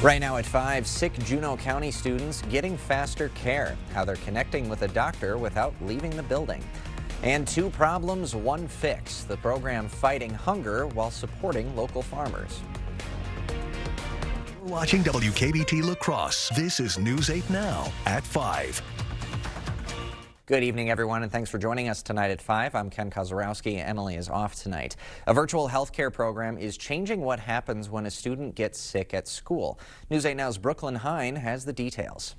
Right now at 5, sick Juneau County students getting faster care, how they're connecting with a doctor without leaving the building. And 2 problems, 1 fix, the program fighting hunger while supporting local farmers. Watching WKBT La Crosse. This is News 8 Now at 5. Good evening, everyone, and thanks for joining us tonight at 5. I'm Ken Kozorowski. Emily is off tonight. A virtual healthcare program is changing what happens when a student gets sick at school. News 8 Now's Brooklyn Hine has the details.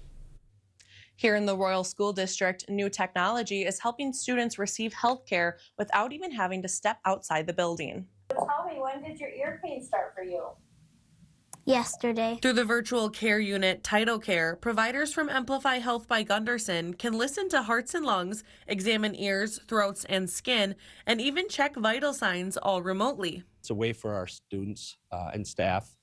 Here in the Royal School District, new technology is helping students receive health care without even having to step outside the building. Tell me, when did your ear pain start for you? Yesterday. Through the virtual care unit, Tidal Care, providers from Amplify Health by Gunderson can listen to hearts and lungs, examine ears, throats, and skin, and even check vital signs all remotely. It's a way for our students and staff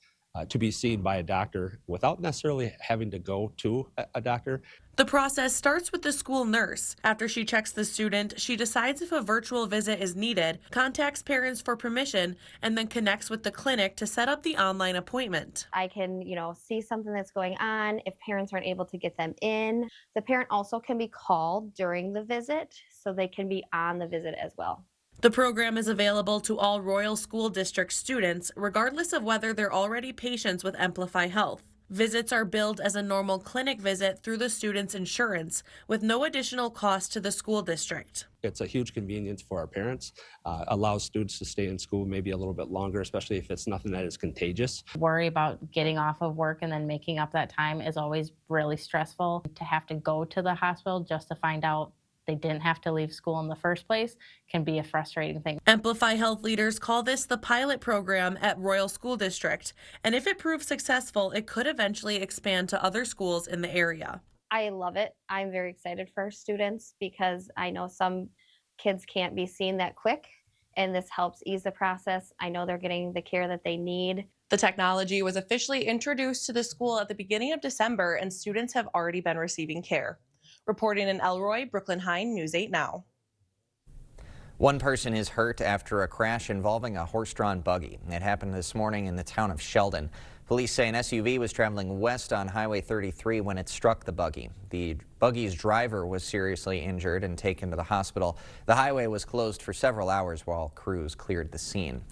to be seen by a doctor without necessarily having to go to a doctor. The process starts with the school nurse. After she checks the student, she decides if a virtual visit is needed, contacts parents for permission, and then connects with the clinic to set up the online appointment. I can, see something that's going on if parents aren't able to get them in. The parent also can be called during the visit, so they can be on the visit as well. The program is available to all Royal School District students, regardless of whether they're already patients with Amplify Health. Visits are billed as a normal clinic visit through the student's insurance, with no additional cost to the school district. It's a huge convenience for our parents, allows students to stay in school maybe a little bit longer, especially if it's nothing that is contagious. Worry about getting off of work and then making up that time is always really stressful. To have to go to the hospital just to find out they didn't have to leave school in the first place can be a frustrating thing. Amplify Health leaders call this the pilot program at Royal School District, and if it proves successful, it could eventually expand to other schools in the area. I love it. I'm very excited for our students because I know some kids can't be seen that quick, and this helps ease the process. I know they're getting the care that they need. The technology was officially introduced to the school at the beginning of December, and students have already been receiving care. Reporting in Elroy, Brooklyn Hine, News 8 Now. 1 person is hurt after a crash involving a horse-drawn buggy. It happened this morning in the town of Sheldon. Police say an SUV was traveling west on Highway 33 when it struck the buggy. The buggy's driver was seriously injured and taken to the hospital. The highway was closed for several hours while crews cleared the scene.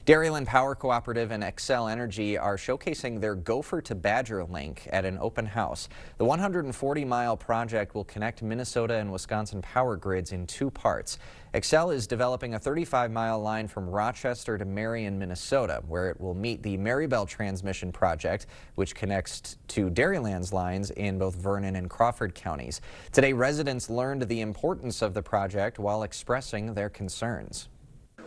Dairyland Power Cooperative and Xcel Energy are showcasing their Gopher to Badger link at an open house. The 140-mile project will connect Minnesota and Wisconsin power grids in 2 parts. Xcel is developing a 35-mile line from Rochester to Marion, Minnesota, where it will meet the Maribel Transmission Project, which connects to Dairyland's lines in both Vernon and Crawford counties. Today, residents learned the importance of the project while expressing their concerns.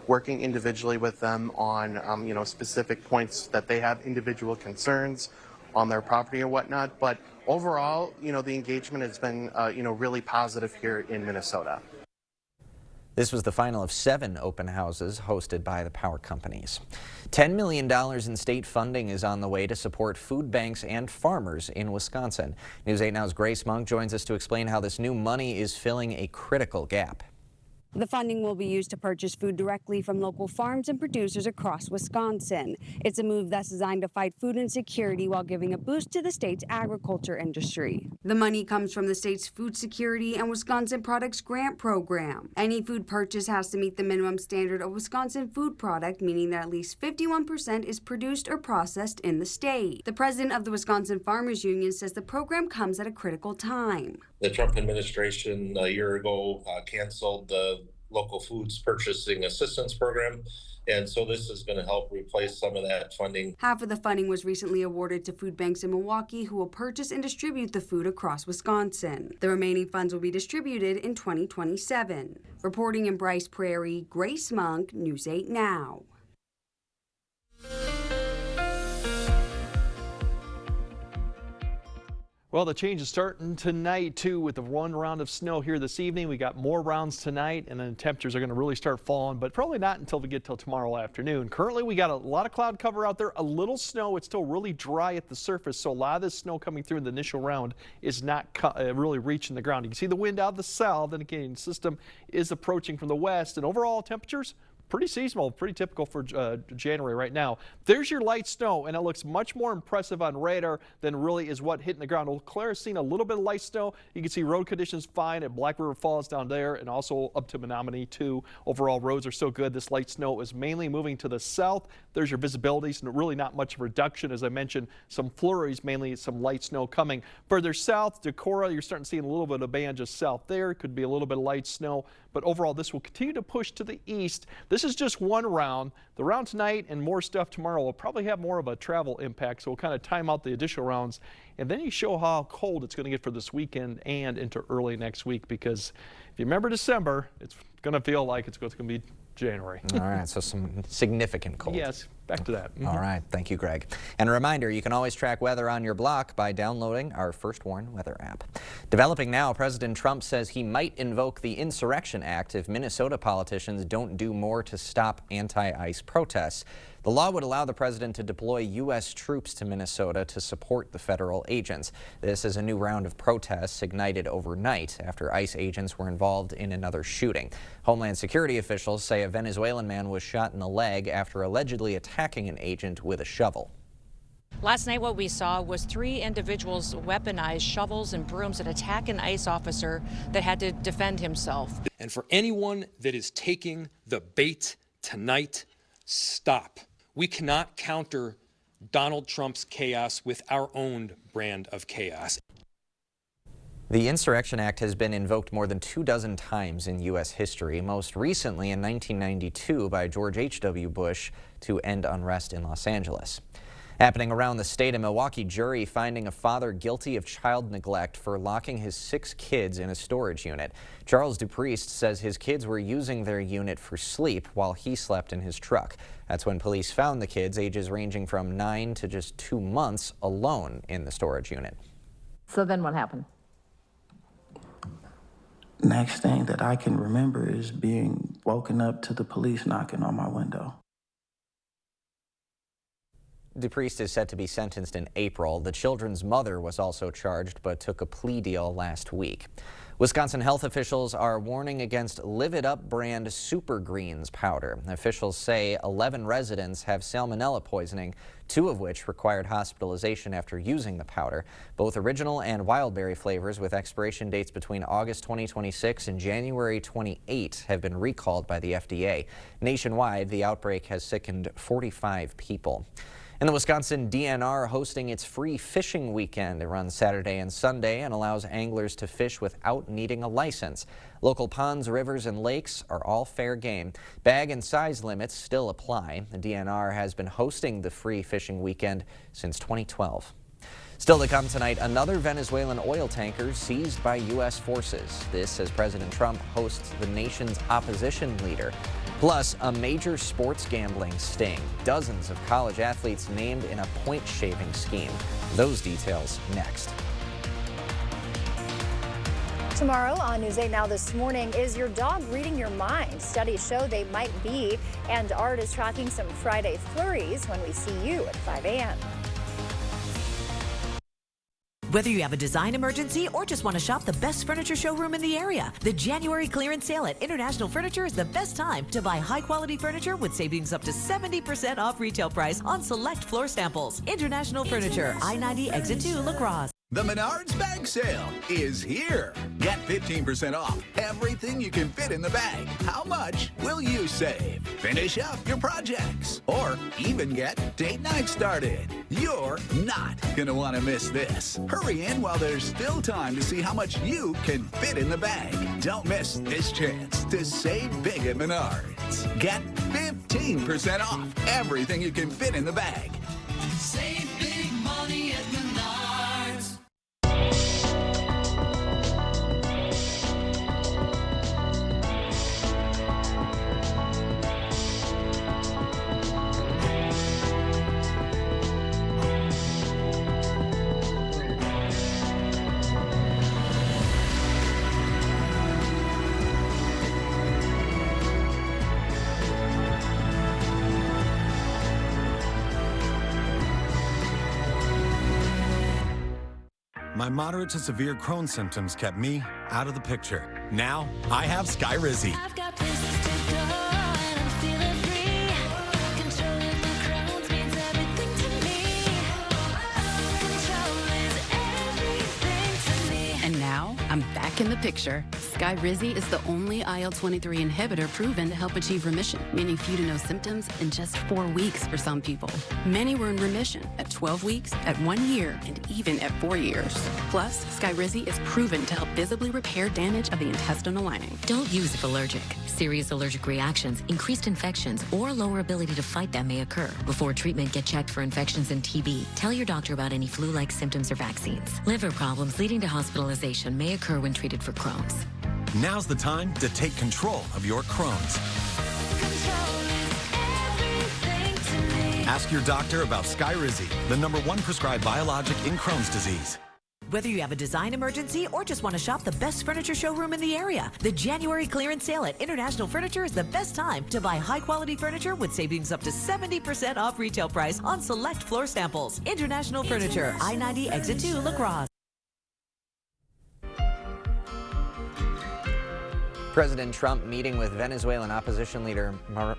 Working individually with them on, specific points that they have individual concerns on their property or whatnot. But overall, the engagement has been, really positive here in Minnesota. This was the final of 7 open houses hosted by the power companies. $10 million in state funding is on the way to support food banks and farmers in Wisconsin. News 8 Now's Grace Monk joins us to explain how this new money is filling a critical gap. The funding will be used to purchase food directly from local farms and producers across Wisconsin. It's a move that's designed to fight food insecurity while giving a boost to the state's agriculture industry. The money comes from the state's Food Security and Wisconsin Products Grant Program. Any food purchase has to meet the minimum standard of Wisconsin food product, meaning that at least 51% is produced or processed in the state. The president of the Wisconsin Farmers Union says the program comes at a critical time. The Trump administration a year ago canceled the local foods purchasing assistance program, and so this is going to help replace some of that funding. Half of the funding was recently awarded to food banks in Milwaukee, who will purchase and distribute the food across Wisconsin. The remaining funds will be distributed in 2027. Reporting in Bryce Prairie, Grace Monk, News 8 Now. Well, the change is starting tonight, too, with the 1 round of snow here this evening. We got more rounds tonight, and then temperatures are going to really start falling, but probably not until we get till tomorrow afternoon. Currently, we got a lot of cloud cover out there, a little snow. It's still really dry at the surface, so a lot of this snow coming through in the initial round is not really reaching the ground. You can see the wind out of the south, and again, the system is approaching from the west, and overall temperatures pretty seasonal, pretty typical for January right now. There's your light snow, and it looks much more impressive on radar than really is what hitting the ground. Eau Claire's seen a little bit of light snow. You can see road conditions fine at Black River Falls down there and also up to Menominee too. Overall, roads are still good. This light snow is mainly moving to the south. There's your visibility, so really not much of a reduction. As I mentioned, some flurries, mainly some light snow coming. Further south, Decorah, you're starting to see a little bit of a band just south there. Could be a little bit of light snow, but overall, this will continue to push to the east. This is just one round. The round tonight and more stuff tomorrow will probably have more of a travel impact, so we'll kind of time out the additional rounds. And then you show how cold it's going to get for this weekend and into early next week, because if you remember December, it's going to feel like it's going to be January. All right, so some significant cold. Yes, back to that. All right, thank you, Greg. And a reminder, you can always track weather on your block by downloading our First Warn weather app. Developing now, President Trump says he might invoke the Insurrection Act if Minnesota politicians don't do more to stop anti-ICE protests. The law would allow the president to deploy U.S. troops to Minnesota to support the federal agents. This is a new round of protests ignited overnight after ICE agents were involved in another shooting. Homeland Security officials say a Venezuelan man was shot in the leg after allegedly attacking an agent with a shovel. Last night what we saw was 3 individuals weaponize shovels and brooms and attack an ICE officer that had to defend himself. And for anyone that is taking the bait tonight, stop. We cannot counter Donald Trump's chaos with our own brand of chaos. The Insurrection Act has been invoked more than 24 times in U.S. history, most recently in 1992 by George H.W. Bush to end unrest in Los Angeles. Happening around the state, a Milwaukee jury finding a father guilty of child neglect for locking his 6 kids in a storage unit. Charles Dupriest says his kids were using their unit for sleep while he slept in his truck. That's when police found the kids, ages ranging from 9 to just 2 months, alone in the storage unit. So then what happened? Next thing that I can remember is being woken up to the police knocking on my window. Dupriest is set to be sentenced in April. The children's mother was also charged but took a plea deal last week. Wisconsin health officials are warning against Live It Up brand Super Greens powder. Officials say 11 residents have salmonella poisoning, 2 of which required hospitalization after using the powder. Both original and wild berry flavors with expiration dates between August 2026 and January 28 have been recalled by the FDA. Nationwide, the outbreak has sickened 45 people. And the Wisconsin DNR hosting its free fishing weekend. It runs Saturday and Sunday and allows anglers to fish without needing a license. Local ponds, rivers, and lakes are all fair game. Bag and size limits still apply. The DNR has been hosting the free fishing weekend since 2012. Still to come tonight, another Venezuelan oil tanker seized by U.S. forces. This as President Trump hosts the nation's opposition leader. Plus, a major sports gambling sting. Dozens of college athletes named in a point-shaving scheme. Those details next. Tomorrow on News 8 Now this morning, is your dog reading your mind? Studies show they might be, and Art is tracking some Friday flurries when we see you at 5 a.m. Whether you have a design emergency or just want to shop the best furniture showroom in the area, the January clearance sale at International Furniture is the best time to buy high-quality furniture with savings up to 70% off retail price on select floor samples. International Furniture, I-90 Exit 2, La Crosse. The Menards Bag Sale is here. Get 15% off everything you can fit in the bag. How much will you save? Finish up your projects or even get date night started. You're not going to want to miss this. Hurry in while there's still time to see how much you can fit in the bag. Don't miss this chance to save big at Menards. Get 15% off everything you can fit in the bag. Save big money at Menards. My moderate to severe Crohn's symptoms kept me out of the picture. Now, I have Skyrizi. I've got places to go and I'm feeling Back in the picture, Skyrizi is the only IL-23 inhibitor proven to help achieve remission, meaning few to no symptoms in just 4 weeks for some people. Many were in remission at 12 weeks, at 1 year, and even at 4 years. Plus, Skyrizi is proven to help visibly repair damage of the intestinal lining. Don't use if allergic. Serious allergic reactions, increased infections, or lower ability to fight them may occur. Before treatment, get checked for infections and TB. Tell your doctor about any flu-like symptoms or vaccines. Liver problems leading to hospitalization may occur when treated for Crohn's. Now's the time to take control of your Crohn's. Ask your doctor about Skyrizi, the #1 prescribed biologic in Crohn's disease. Whether you have a design emergency or just want to shop the best furniture showroom in the area, the January clearance sale at International Furniture is the best time to buy high-quality furniture with savings up to 70% off retail price on select floor samples. International Furniture, I-90 Exit 2, La Crosse. President Trump meeting with Venezuelan opposition leader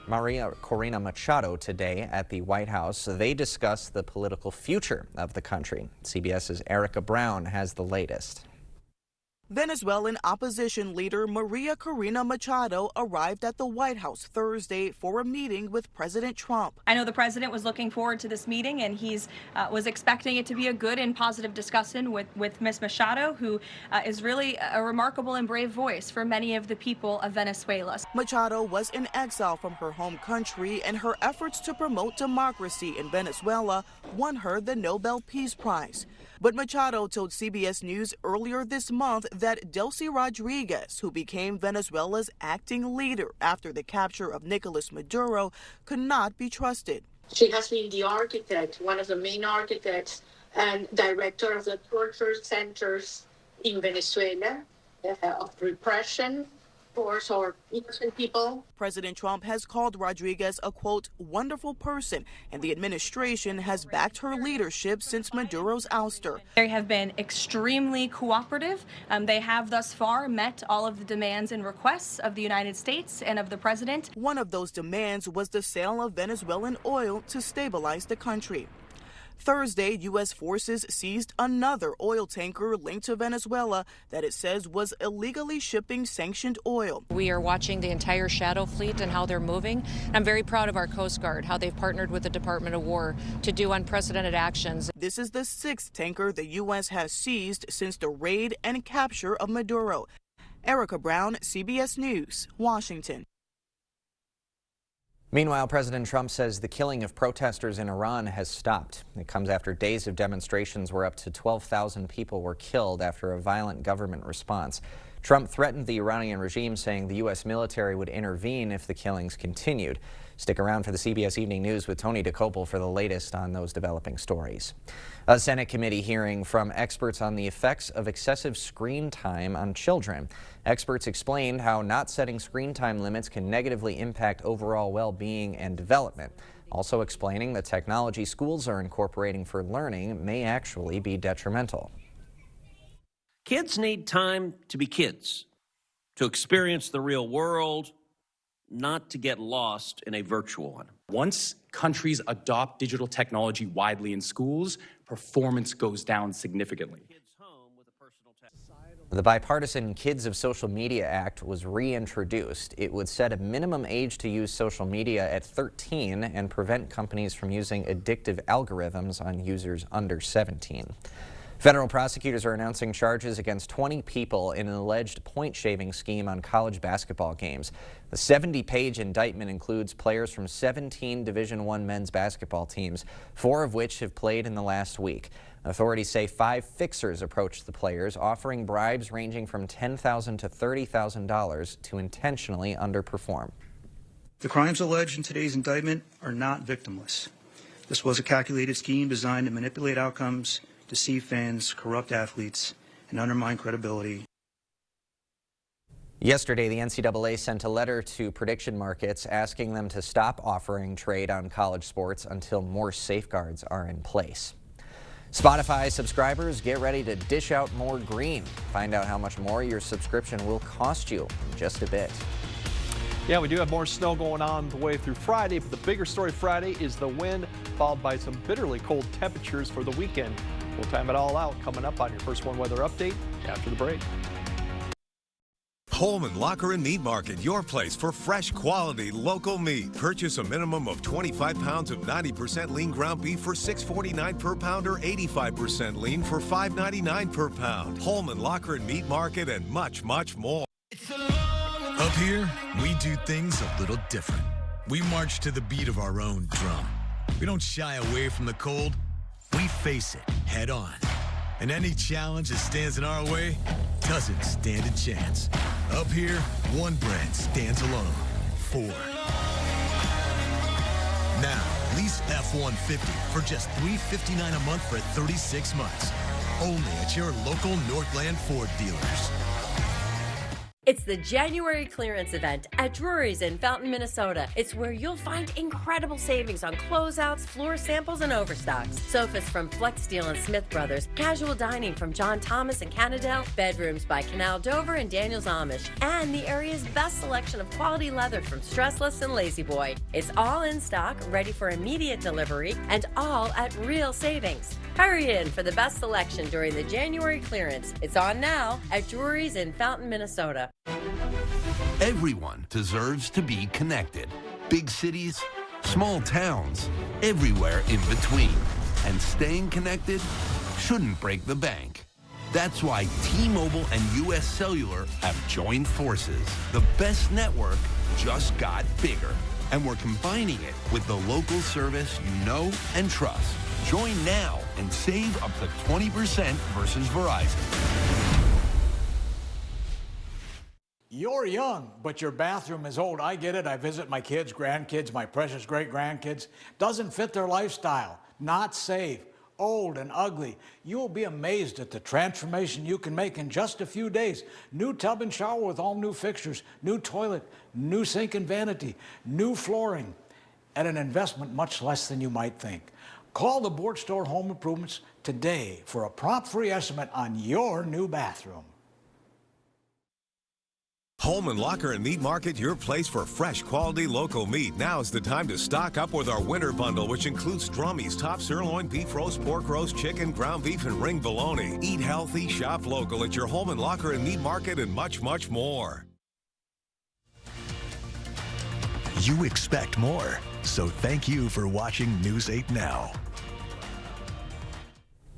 Maria Corina Machado today at the White House. They discussed the political future of the country. CBS's Erica Brown has the latest. Venezuelan opposition leader Maria Corina Machado arrived at the White House Thursday for a meeting with President Trump. I know the president was looking forward to this meeting, and he's was expecting it to be a good and positive discussion with Ms. Machado, who is really a remarkable and brave voice for many of the people of Venezuela. Machado was in exile from her home country, and her efforts to promote democracy in Venezuela won her the Nobel Peace Prize. But Machado told CBS News earlier this month that Delcy Rodriguez, who became Venezuela's acting leader after the capture of Nicolas Maduro, could not be trusted. She has been the architect, one of the main architects and director of the torture centers in Venezuela, of repression for innocent people. President Trump has called Rodriguez a, quote, wonderful person, and the administration has backed her leadership since Maduro's ouster. They have been extremely cooperative. They have thus far met all of the demands and requests of the United States and of the president. One of those demands was the sale of Venezuelan oil to stabilize the country. Thursday, U.S. forces seized another oil tanker linked to Venezuela that it says was illegally shipping sanctioned oil. We are watching the entire Shadow Fleet and how they're moving. I'm very proud of our Coast Guard, how they've partnered with the Department of War to do unprecedented actions. This is the 6th tanker the U.S. has seized since the raid and capture of Maduro. Erica Brown, CBS News, Washington. Meanwhile, President Trump says the killing of protesters in Iran has stopped. It comes after days of demonstrations where up to 12,000 people were killed after a violent government response. Trump threatened the Iranian regime, saying the U.S. military would intervene if the killings continued. Stick around for the CBS Evening News with Tony DeCopel for the latest on those developing stories. A Senate committee hearing from experts on the effects of excessive screen time on children. Experts explained how not setting screen time limits can negatively impact overall well-being and development. Also explaining the technology schools are incorporating for learning may actually be detrimental. Kids need time to be kids, to experience the real world, not to get lost in a virtual one. Once countries adopt digital technology widely in schools, performance goes down significantly. The bipartisan Kids of Social Media Act was reintroduced. It would set a minimum age to use social media at 13 and prevent companies from using addictive algorithms on users under 17. Federal prosecutors are announcing charges against 20 people in an alleged point-shaving scheme on college basketball games. The 70-page indictment includes players from 17 Division I men's basketball teams, 4 of which have played in the last week. Authorities say 5 fixers approached the players, offering bribes ranging from $10,000 to $30,000 to intentionally underperform. The crimes alleged in today's indictment are not victimless. This was a calculated scheme designed to manipulate outcomes, deceive fans, corrupt athletes, and undermine credibility. Yesterday, the NCAA sent a letter to prediction markets asking them to stop offering trade on college sports until more safeguards are in place. Spotify subscribers, get ready to dish out more green. Find out how much more your subscription will cost you in just a bit. Yeah, we do have more snow going on the way through Friday, but the bigger story Friday is the wind, followed by some bitterly cold temperatures for the weekend. We'll time it all out coming up on your First One Weather Update after the break. Holman Locker and Meat Market, your place for fresh, quality, local meat. Purchase a minimum of 25 pounds of 90% lean ground beef for $6.49 per pound or 85% lean for $5.99 per pound. Holman Locker and Meat Market and much, much more. Up here, we do things a little different. We march to the beat of our own drum. We don't shy away from the cold. We face it head on. And any challenge that stands in our way doesn't stand a chance. Up here, one brand stands alone. Ford. Now, lease F-150 for just $359 a month for 36 months. Only at your local Northland Ford dealers. It's the January clearance event at Drury's in Fountain, Minnesota. It's where you'll find incredible savings on closeouts, floor samples, and overstocks. Sofas from Flex Steel and Smith Brothers, casual dining from John Thomas and Cannondale, bedrooms by Canal Dover and Daniels Amish, and the area's best selection of quality leather from Stressless and Lazy Boy. It's all in stock, ready for immediate delivery, and all at real savings. Hurry in for the best selection during the January clearance. It's on now at Drury's in Fountain, Minnesota. Everyone deserves to be connected. Big cities, small towns, everywhere in between. And staying connected shouldn't break the bank. That's why T-Mobile and U.S. Cellular have joined forces. The best network just got bigger. And we're combining it with the local service you know and trust. Join now and save up to 20% versus Verizon. You're young, but your bathroom is old. I get it. I visit my kids, grandkids, my precious great-grandkids. Doesn't fit their lifestyle. Not safe. Old and ugly. You'll be amazed at the transformation you can make in just a few days. New tub and shower with all new fixtures, new toilet, new sink and vanity, new flooring, at an investment much less than you might think. Call the Board Store Home Improvements today for a prompt free estimate on your new bathroom. Holman Locker and Meat Market, your place for fresh, quality, local meat. Now is the time to stock up with our winter bundle, which includes Drummies, top sirloin, beef roast, pork roast, chicken, ground beef, and ring bologna. Eat healthy, shop local at your Holman Locker and Meat Market and much, much more. You expect more, so thank you for watching News 8 Now.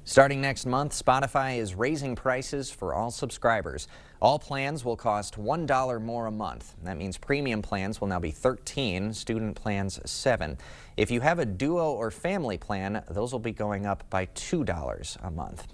Starting next month, Spotify is raising prices for all subscribers. All plans will cost $1 more a month. That means premium plans will now be $13, student plans $7. If you have a duo or family plan, those will be going up by $2 a month.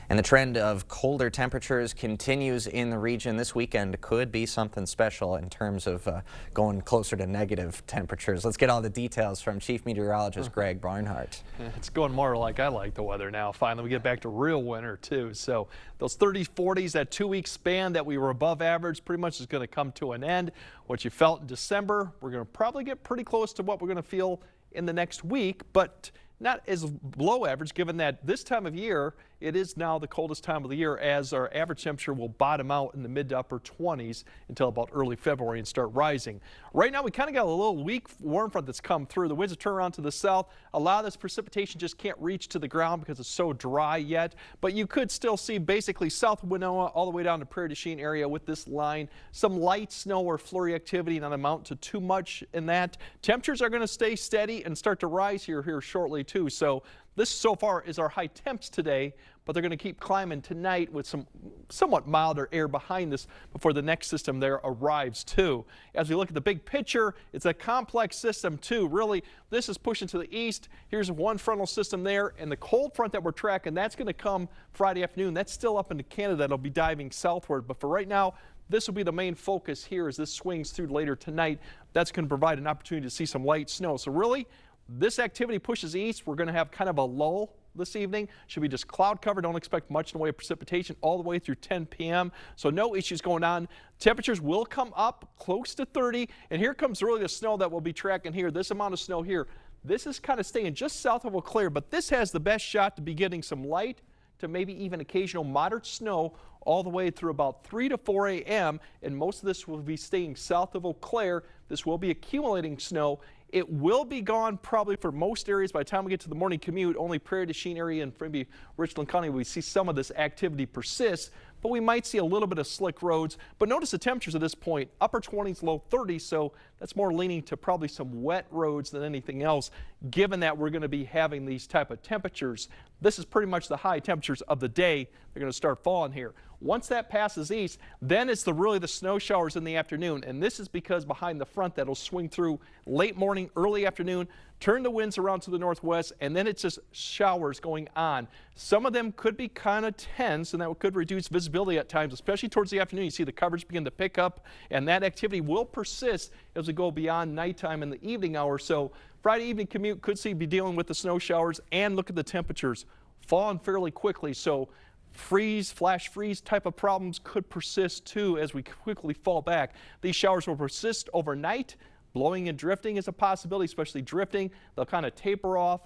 And the trend of colder temperatures continues in the region. This weekend could be something special in terms of going closer to negative temperatures. Let's get all the details from Chief Meteorologist Greg Barnhart. It's going more like I like the weather now. Finally, we get back to real winter, too. So those 30s, 40s, that 2-week span that we were above average pretty much is going to come to an end. What you felt in December, we're going to probably get pretty close to what we're going to feel in the next week, but not as below average, given that this time of year, it is now the coldest time of the year, as our average temperature will bottom out in the mid to upper 20s until about early February and start rising. Right now, we kind of got a little weak warm front that's come through. The winds have turned around to the south. A lot of this precipitation just can't reach to the ground because it's so dry yet, but you could still see basically south of Winona all the way down to Prairie du Chien area with this line. Some light snow or flurry activity, not amount to too much in that. Temperatures are going to stay steady and start to rise here shortly too. So this so far is our high temps today, but they're going to keep climbing tonight with some somewhat milder air behind this before the next system there arrives too. As we look at the big picture, it's a complex system too. Really, this is pushing to the east. Here's one frontal system there, and the cold front that we're tracking, that's going to come Friday afternoon. That's still up into Canada. It'll be diving southward, but for right now, this will be the main focus here as this swings through later tonight. That's going to provide an opportunity to see some light snow. So really, this activity pushes east. We're going to have kind of a lull this evening. Should be just cloud cover. Don't expect much in the way of precipitation all the way through 10 p.m. So no issues going on. Temperatures will come up close to 30. And here comes really the snow that we'll be tracking here. This amount of snow here. This is kind of staying just south of Eau Claire, but this has the best shot to be getting some light to maybe even occasional moderate snow all the way through about 3 to 4 a.m. And most of this will be staying south of Eau Claire. This will be accumulating snow. It will be gone probably for most areas by the time we get to the morning commute. Only Prairie du Chien area and maybe Richland County, we see some of this activity persist. but we might see a little bit of slick roads. But notice the temperatures at this point, upper 20s, low 30s, so that's more leaning to probably some wet roads than anything else, given that we're going to be having these type of temperatures. This is pretty much the high temperatures of the day. They're going to start falling here. Once that passes east, then it's really the snow showers in the afternoon, and this is because behind the front that'll swing through late morning, early afternoon, turn the winds around to the northwest, and then it's just showers going on. Some of them could be kind of tense, and that could reduce visibility at times, especially towards the afternoon. You see the coverage begin to pick up, and that activity will persist as we go beyond nighttime in the evening hours. So Friday evening commute could be dealing with the snow showers, and look at the temperatures falling fairly quickly. So flash freeze type of problems could persist too as we quickly fall back. These showers will persist overnight. Blowing and drifting is a possibility, especially drifting. They'll kind of taper off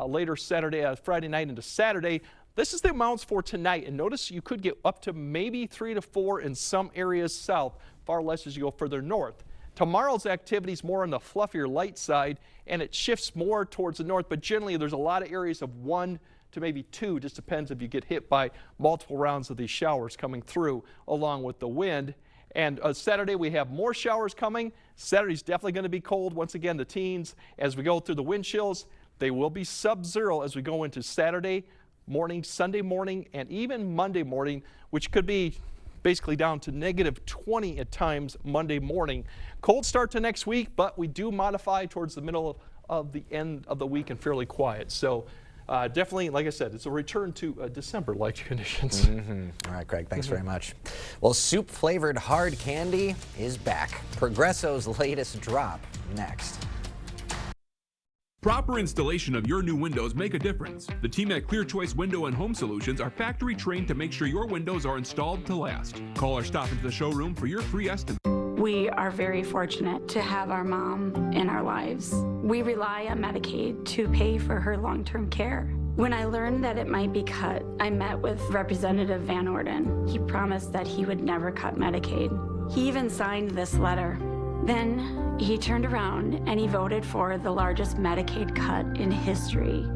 later Friday night into Saturday. This is the amounts for tonight, and notice you could get up to maybe 3 to 4 in some areas south, far less as you go further north. Tomorrow's activity is more on the fluffier light side, and it shifts more towards the north, but generally there's a lot of areas of 1 to maybe 2, just depends if you get hit by multiple rounds of these showers coming through along with the wind. And Saturday we have more showers coming. Saturday's definitely going to be cold. Once again, the teens, as we go through the wind chills, they will be sub-zero as we go into Saturday morning, Sunday morning, and even Monday morning, which could be basically down to -20 at times Monday morning. Cold start to next week, but we do modify towards the middle of the end of the week and fairly quiet. So definitely, like I said, it's a return to December-like conditions. All right, Greg, thanks very much. Well, soup-flavored hard candy is back. Progresso's latest drop next. Proper installation of your new windows make a difference. The team at Clear Choice Window and Home Solutions are factory trained to make sure your windows are installed to last. Call or stop into the showroom for your free estimate. We are very fortunate to have our mom in our lives. We rely on Medicaid to pay for her long-term care. When I learned that it might be cut, I met with Representative Van Orden. He promised that he would never cut Medicaid. He even signed this letter. Then he turned around and he voted for the largest Medicaid cut in history.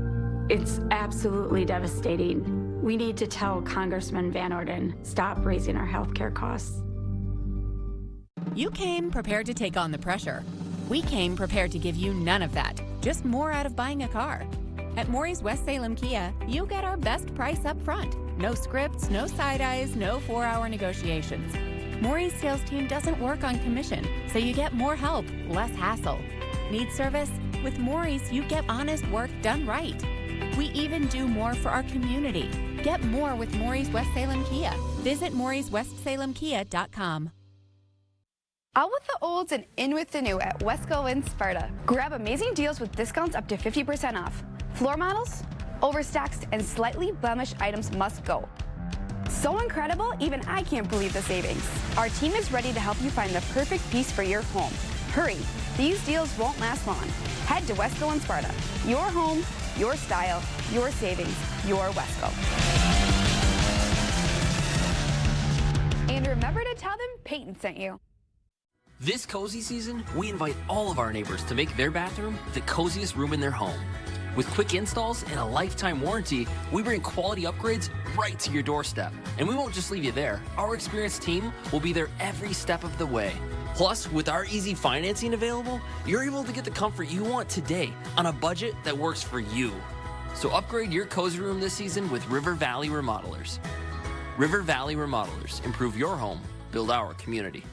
It's absolutely devastating. We need to tell Congressman Van Orden, stop raising our health care costs. You came prepared to take on the pressure. We came prepared to give you none of that, just more out of buying a car. At Maury's West Salem Kia, you get our best price up front. No scripts, no side eyes, no 4-hour negotiations. Maury's sales team doesn't work on commission, so you get more help, less hassle. Need service? With Maury's, you get honest work done right. We even do more for our community. Get more with Maury's West Salem Kia. Visit MaurysWestSalemKia.com. Out with the olds and in with the new at Wesco in Sparta. Grab amazing deals with discounts up to 50% off. Floor models, overstacks, and slightly blemished items must go. So incredible, even I can't believe the savings. Our team is ready to help you find the perfect piece for your home. Hurry, these deals won't last long. Head to Wesco in Sparta. Your home, your style, your savings, your Wesco. And remember to tell them Peyton sent you. This cozy season, we invite all of our neighbors to make their bathroom the coziest room in their home. With quick installs and a lifetime warranty, we bring quality upgrades right to your doorstep. And we won't just leave you there. Our experienced team will be there every step of the way. Plus, with our easy financing available, you're able to get the comfort you want today on a budget that works for you. So upgrade your cozy room this season with River Valley Remodelers. River Valley Remodelers. Improve your home, build our community.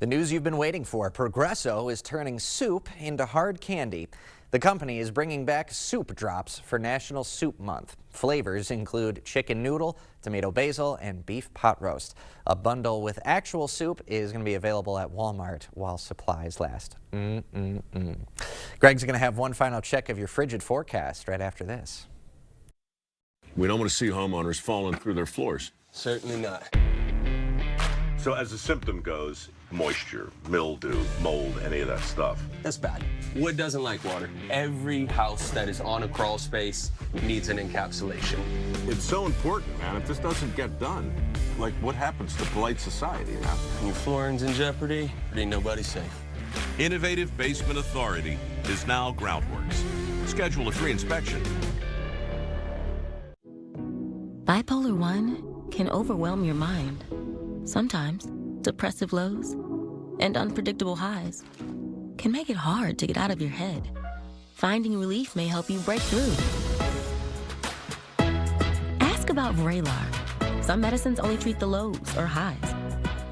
The news you've been waiting for. Progresso is turning soup into hard candy. The company is bringing back soup drops for National Soup Month. Flavors include chicken noodle, tomato basil, and beef pot roast. A bundle with actual soup is going to be available at Walmart while supplies last. Greg's going to have one final check of your frigid forecast right after this. We don't want to see homeowners falling through their floors. Certainly not. So as the symptom goes, moisture, mildew, mold, any of that stuff. That's bad. Wood doesn't like water. Every house that is on a crawl space needs an encapsulation. It's so important, man. If this doesn't get done, like what happens to polite society now? Your flooring's in jeopardy, ain't nobody safe. Innovative Basement Authority is now Groundworks. Schedule a free inspection. Bipolar 1 can overwhelm your mind. Sometimes, depressive lows and unpredictable highs can make it hard to get out of your head. Finding relief may help you break through. Ask about Vraylar. Some medicines only treat the lows or highs.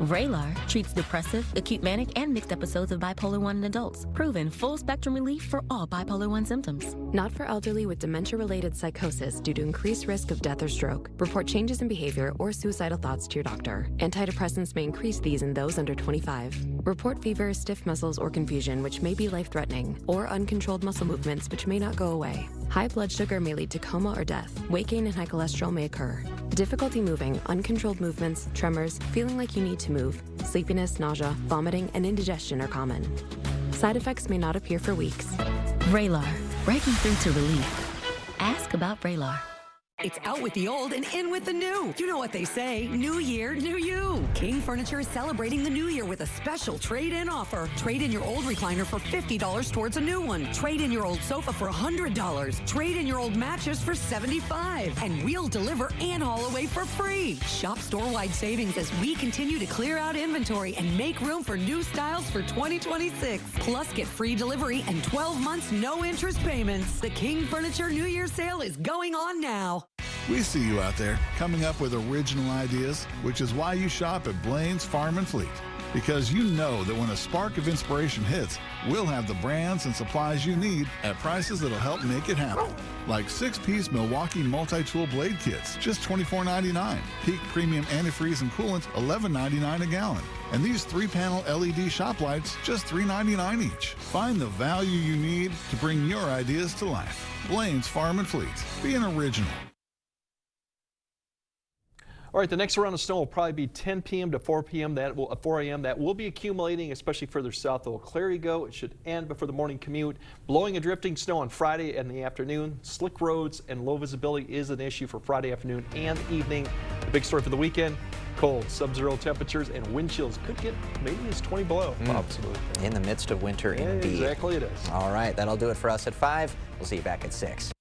Vraylar treats depressive, acute manic, and mixed episodes of bipolar 1 in adults. Proven full-spectrum relief for all bipolar 1 symptoms. Not for elderly with dementia-related psychosis due to increased risk of death or stroke. Report changes in behavior or suicidal thoughts to your doctor. Antidepressants may increase these in those under 25. Report fever, stiff muscles, or confusion, which may be life-threatening, or uncontrolled muscle movements, which may not go away. High blood sugar may lead to coma or death. Weight gain and high cholesterol may occur. Difficulty moving, uncontrolled movements, tremors, feeling like you need to move, sleepiness, nausea, vomiting, and indigestion are common. Side effects may not appear for weeks. Vraylar, breaking through to relief. Ask about Vraylar. It's out with the old and in with the new. You know what they say, new year, new you. King Furniture is celebrating the new year with a special trade-in offer. Trade in your old recliner for $50 towards a new one. Trade in your old sofa for $100. Trade in your old mattress for $75. And we'll deliver and haul away for free. Shop store-wide savings as we continue to clear out inventory and make room for new styles for 2026. Plus, get free delivery and 12 months no interest payments. The King Furniture New Year sale is going on now. We see you out there coming up with original ideas, which is why you shop at Blaine's Farm and Fleet. Because you know that when a spark of inspiration hits, we'll have the brands and supplies you need at prices that'll help make it happen. Like 6-piece Milwaukee multi-tool blade kits, just $24.99. Peak premium antifreeze and coolant, $11.99 a gallon. And these 3-panel LED shop lights, just $3.99 each. Find the value you need to bring your ideas to life. Blaine's Farm and Fleet. Be an original. All right, the next round of snow will probably be 10 p.m. to 4 p.m. 4 a.m. That will be accumulating, especially further south of Clarigo. It should end before the morning commute. Blowing and drifting snow on Friday in the afternoon. Slick roads and low visibility is an issue for Friday afternoon and evening. The big story for the weekend, cold, sub-zero temperatures, and wind chills could get maybe as 20 below. Absolutely. In the midst of winter, indeed. Exactly it is. All right, that'll do it for us at 5. We'll see you back at 6.